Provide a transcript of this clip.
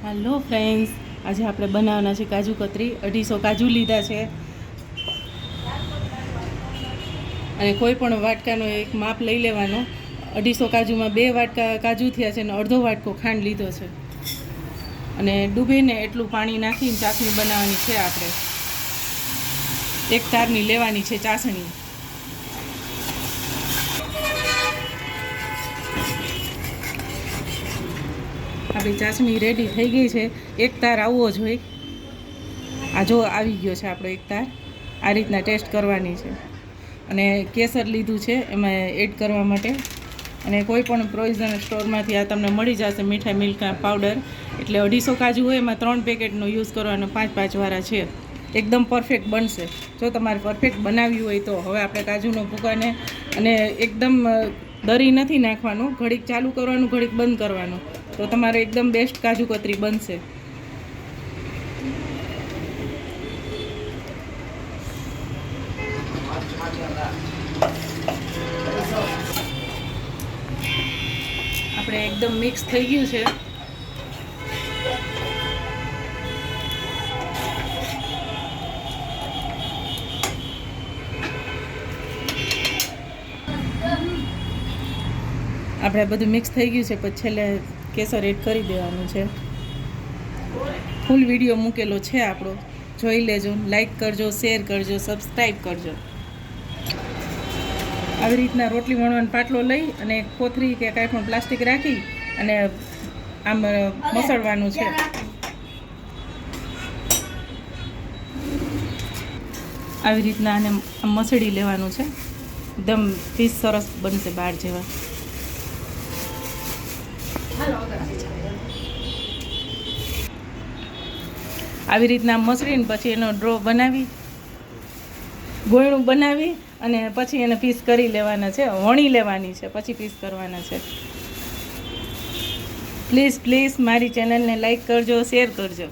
Hello friends, आज आप बनावना है काजू कतरी। 250 काजू लीधा है और कोईपण वाटकानो एक माप लई लेवानो। 250 काजू में 2 वाटका काजू थया छे ने अर्धो वाटको खांड लीधो छे अने डूबीने एटलुं पाणी नाखीने चासणी बनावવાની છે। આપણે एक तारनी लेवानी છે चासणी। આપણી ચાસણી રેડી થઈ ગઈ છે। એક તાર આવવો જોઈએ। આ જો આવી ગયો છે આપણો એક તાર। આ રીતના ટેસ્ટ કરવાની છે અને કેસર લીધું છે એમાં એડ કરવા માટે। અને કોઈ પણ પ્રોવિઝન સ્ટોરમાંથી આ તમને મળી જશે મીઠા મિલ્ક પાવડર। એટલે 250 કાજુ હોય એમાં 3 પેકેટનો યુઝ કરવાનો, 5 વાળા છે। એકદમ પરફેક્ટ બનશે જો તમારે પરફેક્ટ બનાવવી હોય તો। હવે આપણે કાજુનો ભૂકાને અને એકદમ દરી નથી નાખવાનું, ઘડીક ચાલુ કરવાનું, ઘડીક બંધ કરવાનું, તો તમારે એકદમ બેસ્ટ કાજુ કતરી બનશે। આપણે એકદમ મિક્સ થઈ ગયું છે। આપણે બધું મિક્સ થઈ ગયું છે, પછી છેલ્લે કેસર એડ કરી દેવાનું છે। ફૂલ વિડીયો મૂકેલો છે આપણો, જોઈ લેજો। લાઈક કરજો, શેર કરજો, સબસ્ક્રાઈબ કરજો। આવી રીતના રોટલી વણવાનો પાટલો લઈ અને કોથરી કે કાંઈ પણ પ્લાસ્ટિક રાખી અને આમ મસળવાનું છે। આવી રીતના આને મસળી લેવાનું છે। એકદમ પીસ સરસ બનશે બાર જેવા। આવી રીતના મસળીને પછી એનો ડ્રો બનાવી, ગોળું બનાવી અને પછી એને પીસ કરી લેવાના છે। વણી લેવાની છે, પછી પીસ કરવાના છે। પ્લીઝ મારી ચેનલને લાઈક કરજો, શેર કરજો।